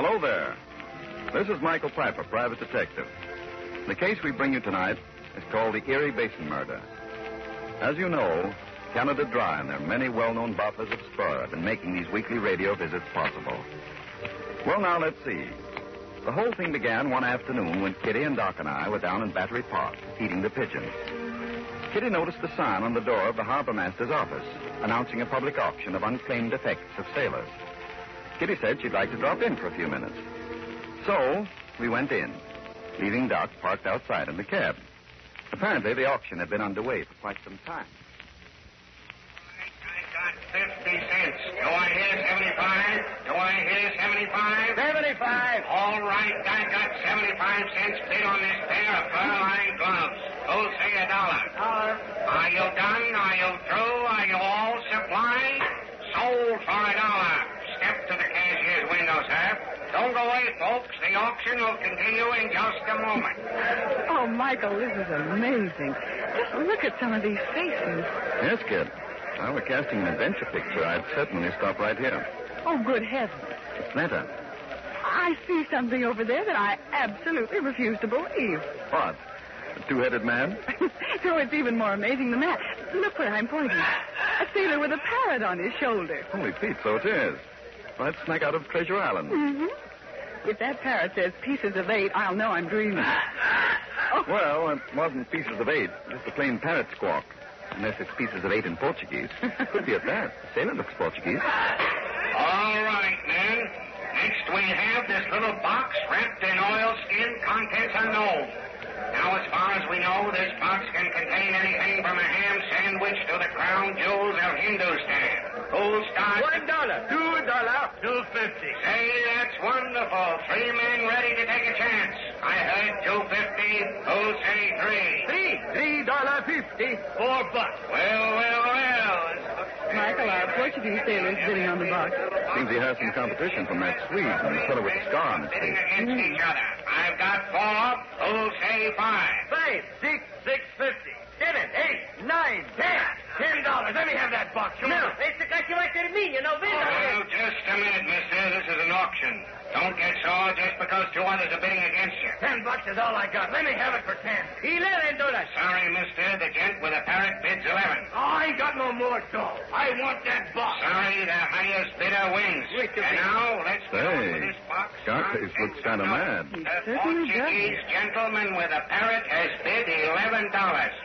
Hello there. This is Michael Piper, private detective. The case we bring you tonight is called the Erie Basin murder. As you know, Canada Dry and their many well-known bottlers of spur have been making these weekly radio visits possible. Well, now, let's see. The whole thing began one afternoon when Kitty and Doc and I were down in Battery Park feeding the pigeons. Kitty noticed the sign on the door of the harbor master's office announcing a public auction of unclaimed effects of sailors. Kitty said she'd like to drop in for a few minutes. So, we went in, leaving Doc parked outside in the cab. Apparently, the auction had been underway for quite some time. I got 50 cents. Do I hear 75? Do I hear 75? 75. All right, I got 75 cents bid on this pair of fur-lined gloves. Who'll say $1? Are you done? Are you through? Are you all supplied? Sold for $1. Step to the cashier's window, sir. Don't go away, folks. The auction will continue in just a moment. Oh, Michael, this is amazing. Just look at some of these faces. Yes, kid. If I were casting an adventure picture, I'd certainly stop right here. Oh, good heavens. What's the matter? I see something over there that I absolutely refuse to believe. What? A two-headed man? So it's even more amazing than that. Look where I'm pointing. A sailor with a parrot on his shoulder. Holy Pete, so it is. Right smack out of Treasure Island. Mm-hmm. If that parrot says pieces of 8, I'll know I'm dreaming. Oh. Well, it wasn't pieces of 8, just a plain parrot squawk. Unless it's pieces of 8 in Portuguese. Could be at that. Sailor looks Portuguese. All right, men. Next we have this little box wrapped in oilskin, contents unknown. Now, as far as we know, this box can contain anything from a ham sandwich to the crown jewels of Hindustan. Who'll start? $1, $2, $2.50. Say, that's wonderful. 3 men ready to take a chance. I heard $2.50. Who'll say 3? $3.50. $4. Well. Michael, our Portuguese sailor's bidding on the box. Seems he has some competition from that Swede and the fellow with the scar on his Bidding face. against each other. I've got 4. Who'll say 5? 5, 6, 6.50. 7, 8, 9, 10. $10. Let me have that box. No, it's the cachivite de mí, you know. Well, just a minute, mister. This is an auction. Don't get sore just because 2 others are bidding against you. $10 is all I got. Let me have it for 10. $11. Sorry, mister. The gent with a parrot bids 11. I ain't got no more dough. I want that box. Sorry, the highest bidder wins. Wait a And minute. now, let's go Hey, with this box. Scarface looks kind of mad. The certainly Portuguese gentleman with a parrot has bid $11.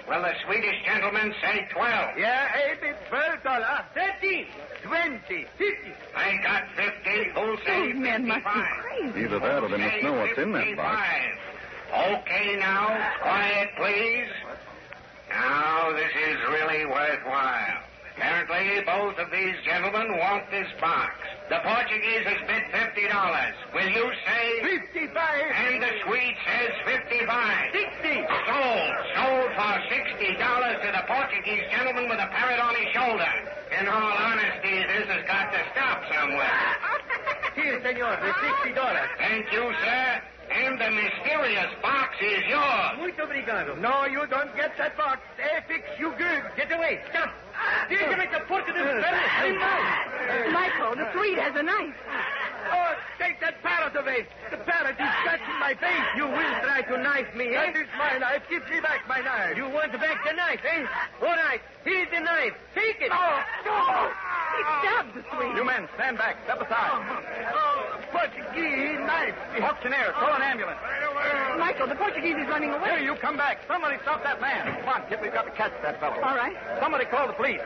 Will the Swedish gentleman say 12? Yeah, I bid $12. 13, 20, 50. I got 50. Who'll say Those men must be 55? crazy. Either that or they must know what's in that box. 55. Okay, now, quiet, please. Now, this is really worthwhile. Apparently, both of these gentlemen want this box. The Portuguese has bid $50. Will you say? 55. And the Swede says 55. 60. Sold for $60 to the Portuguese gentleman with a parrot on his shoulder. In all honesty, this has got to stop somewhere. Here, senor, the $60. Thank you, sir. And the mysterious box is yours. Muito obrigado. No, you don't get that box. They fix you good. Get away. Stop. Here's to make the Portuguese very nice. Michael, the Swede has a knife. Oh, take that parrot away. The parrot is scratching my face. You will try to knife me, eh? That is my knife. Give me back my knife. You want back the knife, eh? All right. Here's the knife. Take it. Oh. He stabbed the Swede. You men, stand back. Step aside. Portuguese knife. Auctioneer, call an ambulance. Michael, the Portuguese is running away. Here, you come back. Somebody stop that man. Come on, kid. We've got to catch that fellow. All right. Somebody call the police.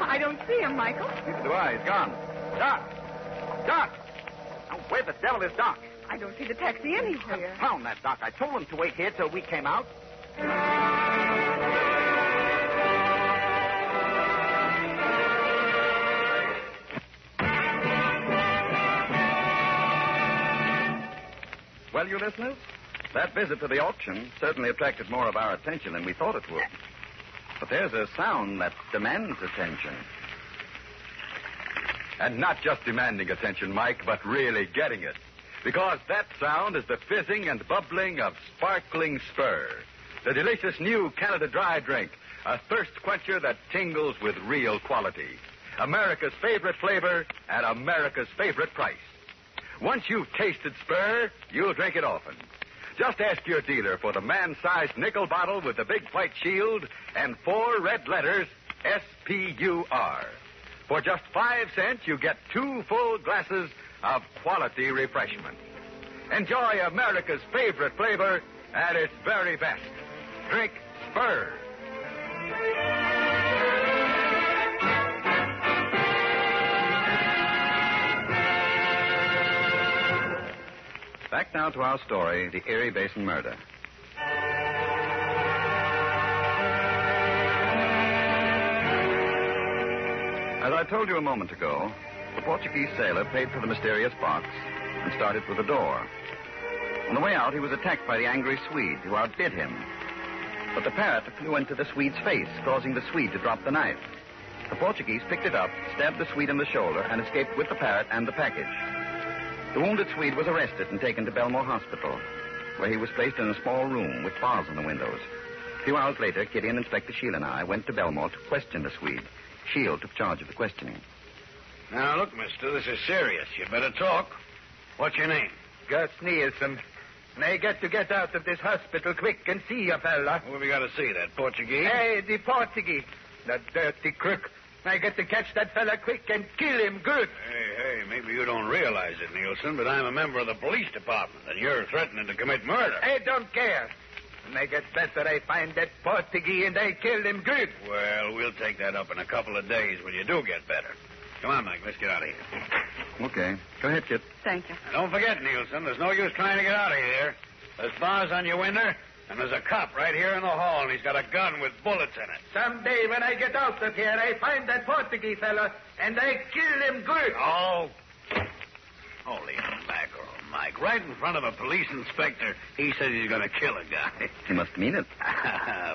I don't see him, Michael. Neither do I. He's gone. Doc! Now, where the devil is Doc? I don't see the taxi anywhere. Found that Doc. I told him to wait here till we came out. Well, you listeners, that visit to the auction certainly attracted more of our attention than we thought it would. But there's a sound that demands attention. And not just demanding attention, Mike, but really getting it. Because that sound is the fizzing and bubbling of sparkling spur. The delicious new Canada Dry drink, a thirst quencher that tingles with real quality. America's favorite flavor at America's favorite price. Once you've tasted Spur, you'll drink it often. Just ask your dealer for the man-sized nickel bottle with the big white shield and 4 red letters, S-P-U-R. For just 5 cents, you get 2 full glasses of quality refreshment. Enjoy America's favorite flavor at its very best. Drink Spur. Back now to our story, the Erie Basin murder. As I told you a moment ago, the Portuguese sailor paid for the mysterious box and started for the door. On the way out, he was attacked by the angry Swede, who outdid him. But the parrot flew into the Swede's face, causing the Swede to drop the knife. The Portuguese picked it up, stabbed the Swede in the shoulder, and escaped with the parrot and the package. The wounded Swede was arrested and taken to Belmore Hospital, where he was placed in a small room with bars on the windows. A few hours later, Kitty and Inspector Shield and I went to Belmore to question the Swede. Shield took charge of the questioning. Now, look, mister, this is serious. You better talk. What's your name? Gus Nielsen. I got to get out of this hospital quick and see a fella. Who have you got to see, that Portuguese? Hey, the Portuguese. The dirty crook. I got to catch that fella quick and kill him good. Hey, maybe you don't realize it, Nielsen, but I'm a member of the police department, and you're threatening to commit murder. I don't care. When I get better, I find that Portuguese and I kill him good. Well, we'll take that up in a couple of days when you do get better. Come on, Mike, let's get out of here. Okay. Go ahead, Kit. Thank you. And don't forget, Nielsen, there's no use trying to get out of here. There's bars on your window, and there's a cop right here in the hall, and he's got a gun with bullets in it. Someday when I get out of here, I find that Portuguese fella and I kill him good. Oh. Holy mackerel, Mike. Right in front of a police inspector, he says he's going to kill a guy. He must mean it.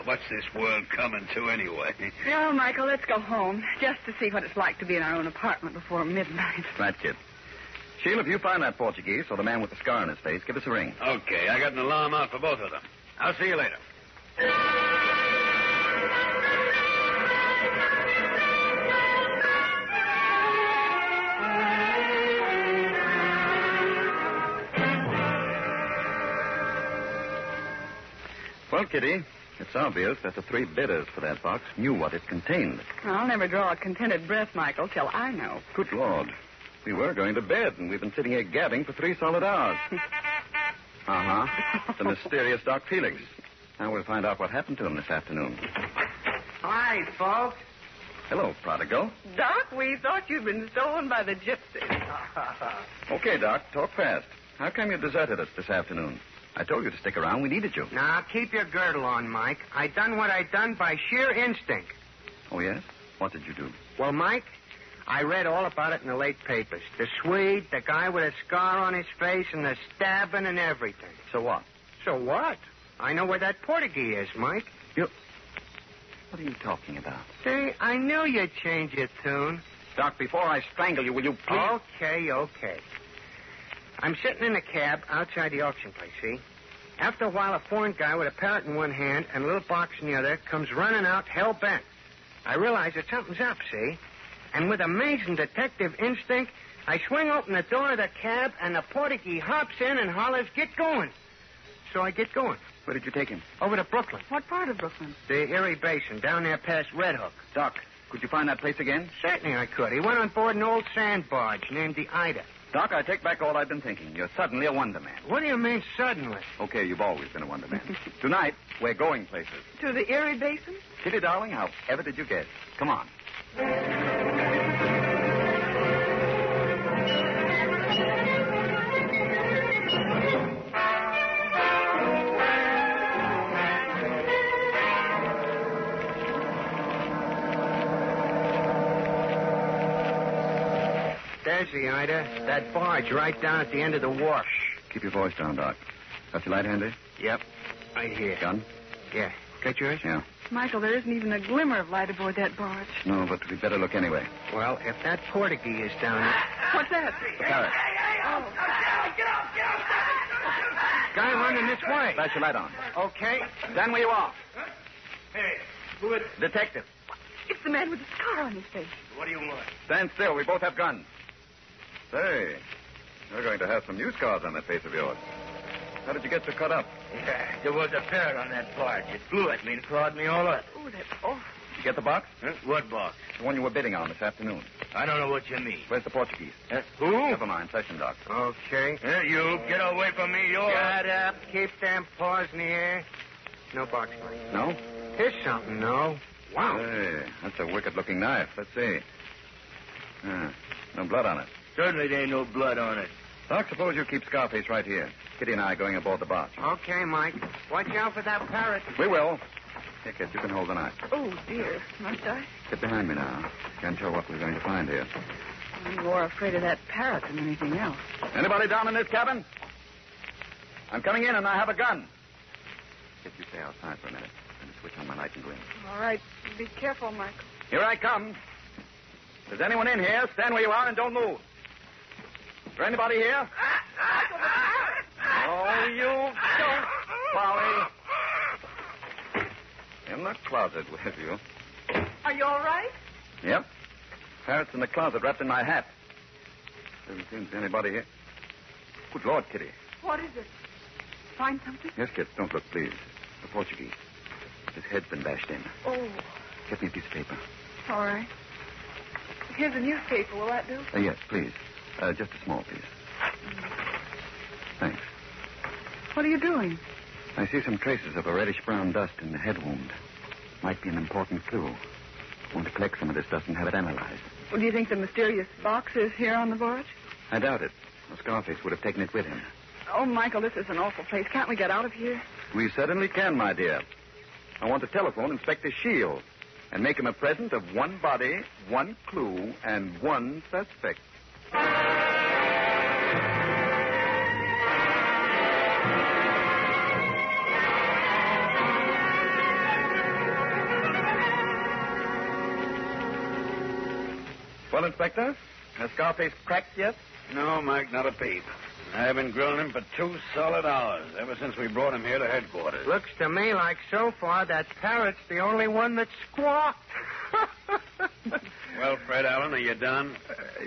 What's this world coming to anyway? No, Michael, let's go home, just to see what it's like to be in our own apartment before midnight. Right, Kit. Shield, if you find that Portuguese or the man with the scar on his face, give us a ring. Okay, I got an alarm out for both of them. I'll see you later. Well, Kitty, it's obvious that the 3 bidders for that box knew what it contained. I'll never draw a contented breath, Michael, till I know. Good Lord. We were going to bed, and we've been sitting here gabbing for 3 solid hours. Uh-huh. The mysterious Doc Felix. Now we'll find out what happened to him this afternoon. Hi, folks. Hello, prodigal. Doc, we thought you'd been stolen by the gypsies. Okay, Doc, talk fast. How come you deserted us this afternoon? I told you to stick around. We needed you. Now, keep your girdle on, Mike. I done what I done by sheer instinct. Oh, yes? What did you do? Well, Mike, I read all about it in the late papers. The Swede, the guy with a scar on his face, and the stabbing and everything. So what? So what? I know where that Portuguese is, Mike. What are you talking about? See, I knew you'd change your tune. Doc, before I strangle you, will you please? Okay. I'm sitting in a cab outside the auction place, see? After a while, a foreign guy with a parrot in one hand and a little box in the other comes running out hell-bent. I realize that something's up, see? And with amazing detective instinct, I swing open the door of the cab, and the Portuguese hops in and hollers, "Get going." So I get going. Where did you take him? Over to Brooklyn. What part of Brooklyn? The Erie Basin, down there past Red Hook. Doc, could you find that place again? Certainly I could. He went on board an old sand barge named the Ida. Doc, I take back all I've been thinking. You're suddenly a wonder man. What do you mean suddenly? Okay, you've always been a wonder man. Tonight, we're going places. To the Erie Basin? Kitty, darling, how ever did you guess? Come on. There's the Ida. That barge right down at the end of the wash. Keep your voice down, Doc. Got your light handy? Yep. Right here. Gun? Yeah. Got yours? Yeah. Michael, there isn't even a glimmer of light aboard that barge. No, but we'd better look anyway. Well, if that Portuguese is down there... What's that? The parrot. Guy running this way. Flash your light on. Okay. Stand where you are. Hey, who is... Detective. It's the man with the scar on his face. What do you want? Stand still. We both have guns. Say, you're going to have some new scars on that face of yours. How did you get so cut up? Yeah, there was a parrot on that barge. It flew at me and clawed me all up. Oh, that's awful. Did you get the box? Huh? What box? The one you were bidding on this afternoon. I don't know what you mean. Where's the Portuguese? Who? Never mind. Session doc. Okay. You get away from me, you. Shut up. Keep them paws in the air. No box, Mike. No? Here's something, no. Wow. Hey, that's a wicked-looking knife. Let's see. No blood on it. Certainly there ain't no blood on it. Doc, suppose you keep Scarface right here. Kitty and I are going aboard the barge. Okay, Mike. Watch out for that parrot. We will. Here, kid, you can hold the knife. Oh, dear. Must I? Get behind me now. Can't tell what we're going to find here. I'm more afraid of that parrot than anything else. Anybody down in this cabin? I'm coming in and I have a gun. Kid, you stay outside for a minute. Let me switch on my light and go in. All right. Be careful, Michael. Here I come. If there's anyone in here, stand where you are and don't move. Is there anybody here? Oh, you don't, Polly. In the closet with you. Are you all right? Yep. Parrot's in the closet wrapped in my hat. Doesn't seem there's anybody here. Good Lord, Kitty. What is it? Find something? Yes, kid. Don't look, please. The Portuguese. His head's been bashed in. Oh, Get me a piece of paper. all right. Here's a newspaper. Will that do? Yes, please. Just a small piece. Thanks. What are you doing? I see some traces of a reddish-brown dust in the head wound. Might be an important clue. Want to collect some of this dust and have it analyzed. Well, do you think the mysterious box is here on the barge? I doubt it. Well, Scarface would have taken it with him. Oh, Michael, this is an awful place. Can't we get out of here? We certainly can, my dear. I want to telephone Inspector Shield and make him a present of one body, one clue, and one suspect. Well, Inspector, has Scarface cracked yet? No, Mike, not a peep. I've been grilling him for 2 solid hours, ever since we brought him here to headquarters. Looks to me like so far that parrot's the only one that squawked. Well, Fred Allen, are you done?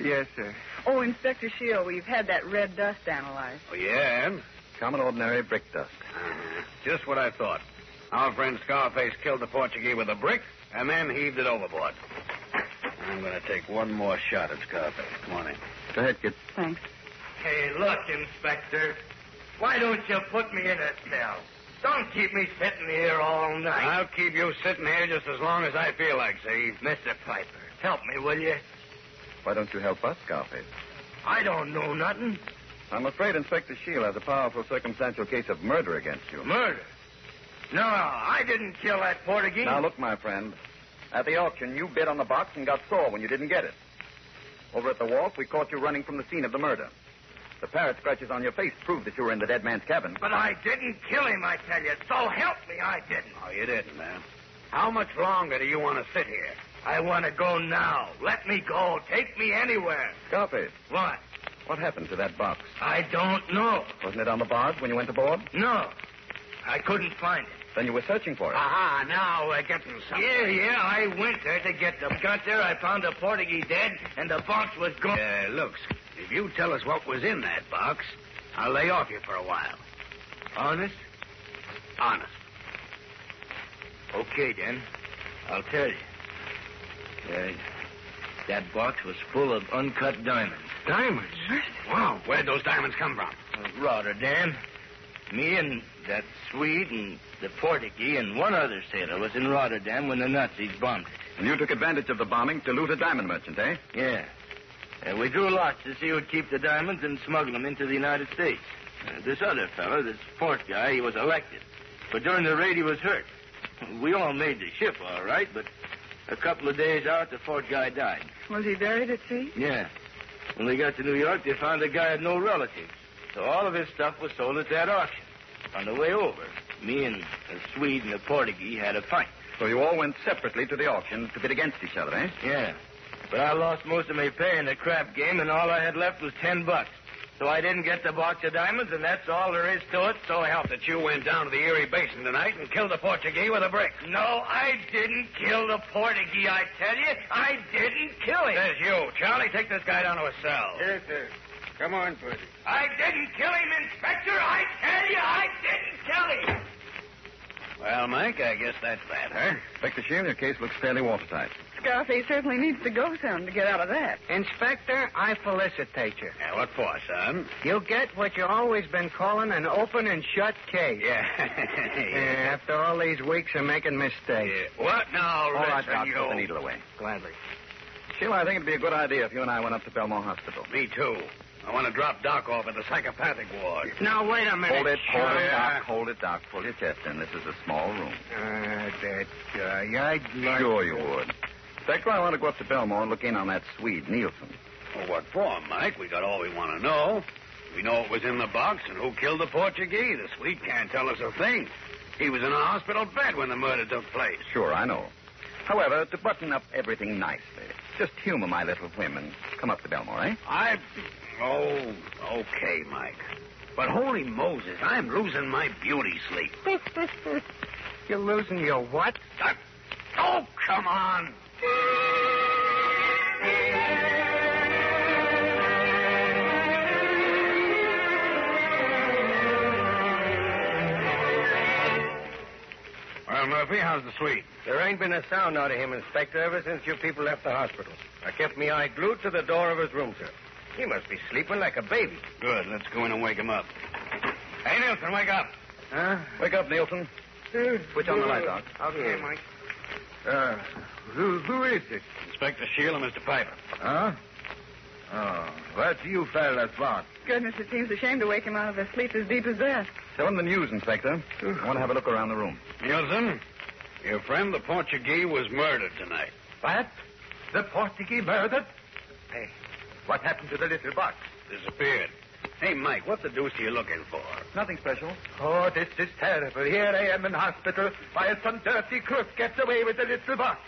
Yes, sir. Oh, Inspector Shield, we've had that red dust analyzed. Oh, yeah? Common ordinary brick dust. Just what I thought. Our friend Scarface killed the Portuguese with a brick and then heaved it overboard. I'm going to take one more shot at Scarface. Come on in. Go ahead, kid. Thanks. Hey, look, Inspector. Why don't you put me in a cell? Don't keep me sitting here all night. I'll keep you sitting here just as long as I feel like, see? Mr. Piper, help me, will you? Why don't you help us, Scarface? I don't know nothing. I'm afraid Inspector Shield has a powerful circumstantial case of murder against you. Murder? No, I didn't kill that Portuguese. Now, look, my friend. At the auction, you bid on the box and got sore when you didn't get it. Over at the wharf, we caught you running from the scene of the murder. The parrot scratches on your face prove that you were in the dead man's cabin. But I didn't kill him, I tell you. So help me, I didn't. Oh, you didn't, man. How much longer do you want to sit here? I want to go now. Let me go. Take me anywhere. Scarface, What? what happened to that box? I don't know. Wasn't it on the barge when you went aboard? No. I couldn't find it. Then you were searching for it. Aha, now we're getting something. Yeah, I went there to get them. Got there, I found the Portuguese dead, and the box was gone. Look, if you tell us what was in that box, I'll lay off you for a while. Honest? Honest. Okay, then. I'll tell you. That box was full of uncut diamonds. Diamonds? Wow, where'd those diamonds come from? Rotterdam. Me and that Swede and the Portuguese and one other sailor was in Rotterdam when the Nazis bombed it. And you took advantage of the bombing to loot a diamond merchant, eh? Yeah. We drew lots to see who'd keep the diamonds and smuggle them into the United States. This other fellow, this fourth guy, he was elected. But during the raid, he was hurt. We all made the ship, all right, but a couple of days out, the fourth guy died. Was he buried at sea? Yeah. When they got to New York, they found the guy had no relatives. So all of his stuff was sold at that auction. On the way over, me and the Swede and the Portuguese had a fight. So you all went separately to the auction to bid against each other, eh? Yeah. But I lost most of my pay in the crap game, and all I had left was $10. So I didn't get the box of diamonds, and that's all there is to it, so help That you went down to the Erie Basin tonight and killed the Portuguese with a brick. No, I didn't kill the Portuguese, I tell you. I didn't kill him. There's you. Charlie, take this guy down to a cell. Yes, sir. Come on, Purdy. I didn't kill him, Inspector. I tell you, I didn't kill him. Well, Mike, I guess that's that, huh? Inspector Shield, your case looks fairly watertight. Scarface certainly needs to go some to get out of that. Inspector, I felicitate you. Yeah, what for, son? You'll get what you've always been calling an open and shut case. Yeah. After all these weeks of making mistakes. What now, All right, listen, Doc, you... put the needle away. Gladly. Shield, I think it'd be a good idea if you and I went up to Belmore Hospital. Me too. I want to drop Doc off at the psychopathic ward. Now, wait a minute. Hold it, yeah. Doc. Hold it, Doc. Pull your chest in. This is a small room. That guy, I'd like... Sure you would. Inspector, I want to go up to Belmore and look in on that Swede, Nielsen. Well, what for, Mike? We got all we want to know. We know what was in the box and who killed the Portuguese. The Swede can't tell us a thing. He was in a hospital bed when the murder took place. Sure, I know. However, to button up everything nicely, just humor my little whim and come up to Belmore, eh? Oh, okay, Mike. But holy Moses, I'm losing my beauty sleep. You're losing your what? Oh, come on. Well, Murphy, how's the Swede? There ain't been a sound out of him, Inspector, ever since you people left the hospital. I kept me eye glued to the door of his room, sir. He must be sleeping like a baby. Good. Let's go in and wake him up. Hey, Nielsen, wake up. Huh? Wake up, Nielsen. Switch on the light, Doc. Okay, Mike. Who is it? Inspector Shield and Mr. Piper. Huh? Oh, what you fellas want? Goodness, it seems a shame to wake him out of his sleep as deep as that. Tell him the news, Inspector. I want to have a look around the room. Nielsen, your friend the Portuguese was murdered tonight. What? The Portuguese murdered? Hey, what happened to the little box? Disappeared. Hey, Mike, what the deuce are you looking for? Nothing special. Oh, this is terrible. Here I am in hospital while some dirty crook gets away with the little box.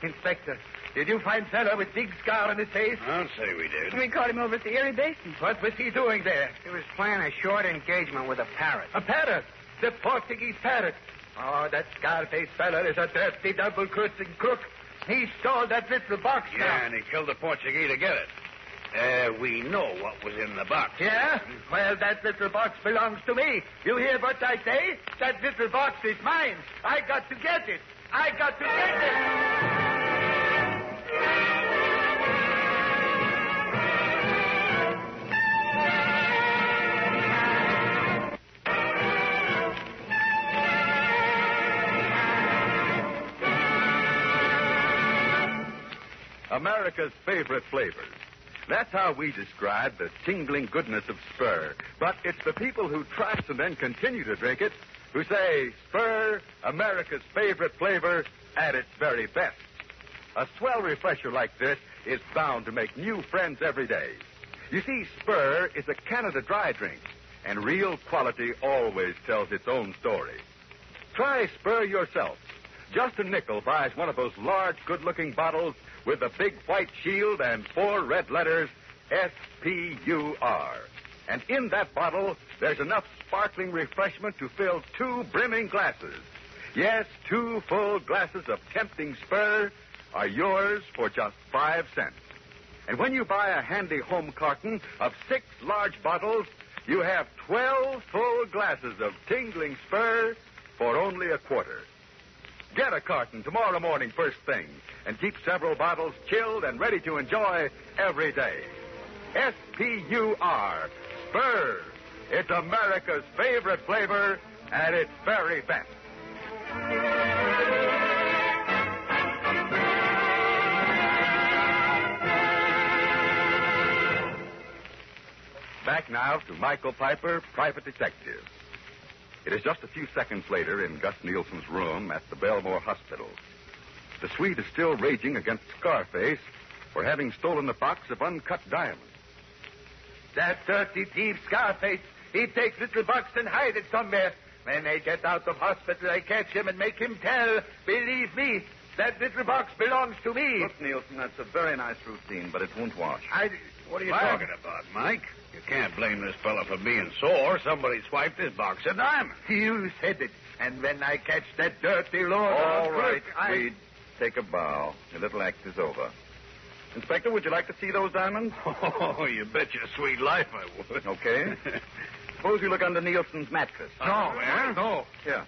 Inspector, did you find fella with big scar on his face? I'll say we did. We caught him over at the Erie Basin. What was he doing there? He was playing a short engagement with a parrot. A parrot. The Portuguese parrot. Oh, that Scarface fella is a dirty, double-crossing crook. He stole that little box now. Yeah, and he killed the Portuguese to get it. We know what was in the box. Yeah? Well, that little box belongs to me. You hear what I say? That little box is mine. I got to get it. I got to get it. America's favorite flavors. That's how we describe the tingling goodness of Spur. But it's the people who try it and then continue to drink it who say Spur, America's favorite flavor, at its very best. A swell refresher like this is bound to make new friends every day. You see, Spur is a Canada dry drink, and real quality always tells its own story. Try Spur yourself. Just a nickel buys one of those large, good-looking bottles with a big white shield and 4 red letters, S-P-U-R. And in that bottle, there's enough sparkling refreshment to fill 2 brimming glasses. Yes, 2 full glasses of tempting Spur are yours for just 5 cents. And when you buy a handy home carton of 6 large bottles, you have 12 full glasses of tingling Spur for only a quarter. Get a carton tomorrow morning first thing and keep several bottles chilled and ready to enjoy every day. S-P-U-R, Spur. It's America's favorite flavor at its very best. Back now to Michael Piper, private detective. It is just a few seconds later in Gus Nielsen's room at the Belmore Hospital. The Swede is still raging against Scarface for having stolen a box of uncut diamonds. That dirty thief, Scarface, he takes little box and hide it somewhere. When I get out of hospital, I catch him and make him tell. Believe me, that little box belongs to me. Look, Nielsen, that's a very nice routine, but it won't wash. What are you talking about, Mike? You can't blame this fella for being sore. Somebody swiped his box of diamonds. You said it. And when I catch that dirty lord... All right, Reed. Take a bow. Your little act is over. Inspector, would you like to see those diamonds? Oh, you bet your sweet life I would. Okay. Suppose you look under Nielsen's mattress. No, no. Here.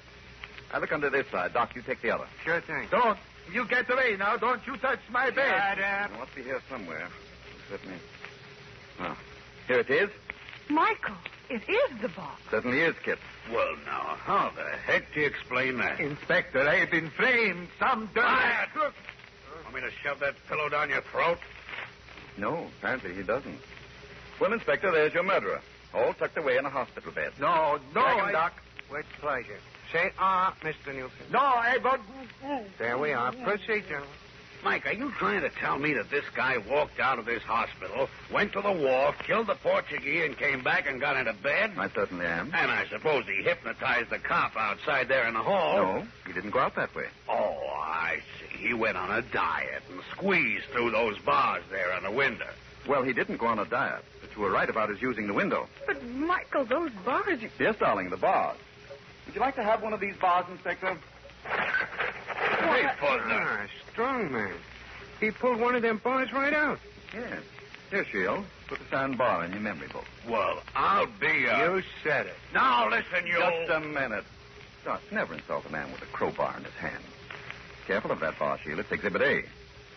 I look under this side. Doc, you take the other. Sure thing. Don't. You get away now. Don't you touch my bed. It must be here somewhere. Certainly. Oh, here it is. Michael, it is the box. Certainly is, Kit. Well, now, how the heck do you explain that? Inspector, I've been framed. Some dirty... Quiet! Want me to shove that pillow down your throat? No, apparently he doesn't. Well, Inspector, there's your murderer. All tucked away in a hospital bed. No, Drag him, Doc. With pleasure. Say, Mr. Nielsen. No, I won't... There we are. Proceed, gentlemen. Mike, are you trying to tell me that this guy walked out of this hospital, went to the wharf, killed the Portuguese, and came back and got into bed? I certainly am. And I suppose he hypnotized the cop outside there in the hall. No, he didn't go out that way. Oh, I see. He went on a diet and squeezed through those bars there on the window. Well, he didn't go on a diet, but you were right about his using the window. But, Michael, those bars... Yes, darling, the bars. Would you like to have one of these bars, Inspector? Hey, partner. Strong man. He pulled one of them bars right out. Yes. Here, Shield. Put the signed bar in your memory book. Well, I'll be You said it. Now, listen, you... Just a minute. Doc, never insult a man with a crowbar in his hand. Careful of that bar, Shield. It's Exhibit A.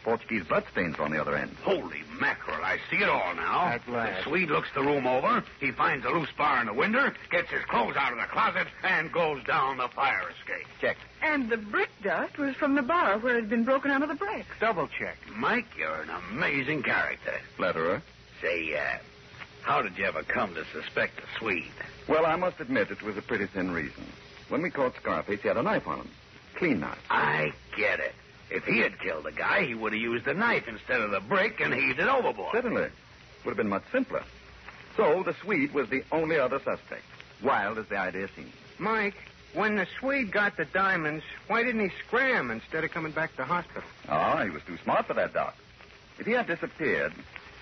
Portuguese bloodstains on the other end. Holy mackerel, I see it all now. At last. The Swede looks the room over. He finds a loose bar in the window, gets his clothes out of the closet, and goes down the fire escape. Check. And the brick dust was from the bar where it had been broken out of the bricks. Double check. Mike, you're an amazing character. Flatterer. Say, how did you ever come to suspect the Swede? Well, I must admit it was a pretty thin reason. When we caught Scarface, he had a knife on him. Clean knife. I get it. If he had killed the guy, he would have used the knife instead of the brick and heaved it overboard. Certainly. Would have been much simpler. So the Swede was the only other suspect. Wild as the idea seemed. Mike, when the Swede got the diamonds, why didn't he scram instead of coming back to hospital? Oh, he was too smart for that, Doc. If he had disappeared,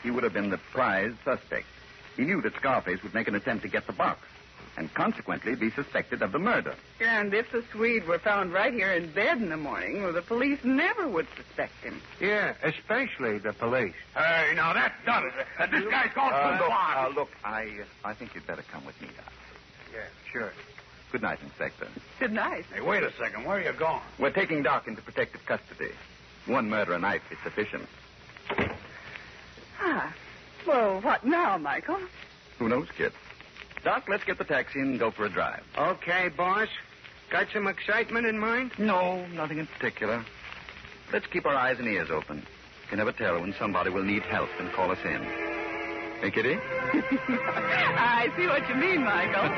he would have been the prize suspect. He knew that Scarface would make an attempt to get the box, and consequently be suspected of the murder. And if the Swede were found right here in bed in the morning, well, the police never would suspect him. Yeah, especially the police. Hey, now that does it. This guy's gone too far. Look, I think you'd better come with me, Doc. Yeah, sure. Good night, Inspector. Good night. Hey, wait a second. Where are you going? We're taking Doc into protective custody. One murder knife is sufficient. Well, what now, Michael? Who knows, kid? Doc, let's get the taxi and go for a drive. Okay, boss. Got some excitement in mind? No, nothing in particular. Let's keep our eyes and ears open. You can never tell when somebody will need help and call us in. Hey, Kitty? I see what you mean, Michael.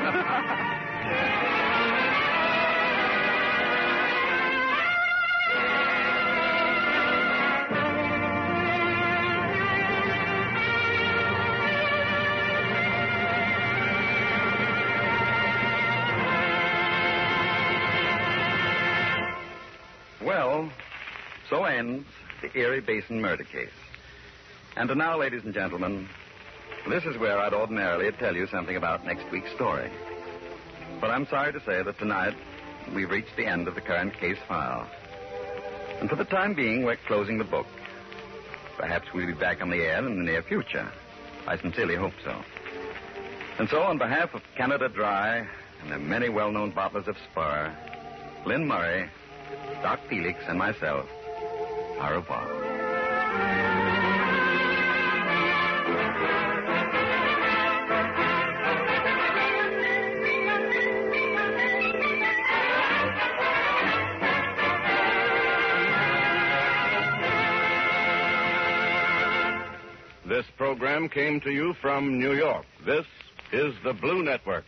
Well, so ends the Erie Basin murder case. And now, ladies and gentlemen, this is where I'd ordinarily tell you something about next week's story. But I'm sorry to say that tonight we've reached the end of the current case file. And for the time being, we're closing the book. Perhaps we'll be back on the air in the near future. I sincerely hope so. And so, on behalf of Canada Dry and the many well-known bottlers of Spur, Lynn Murray, Doc Felix, and myself, au revoir. This program came to you from New York. This is the Blue Network.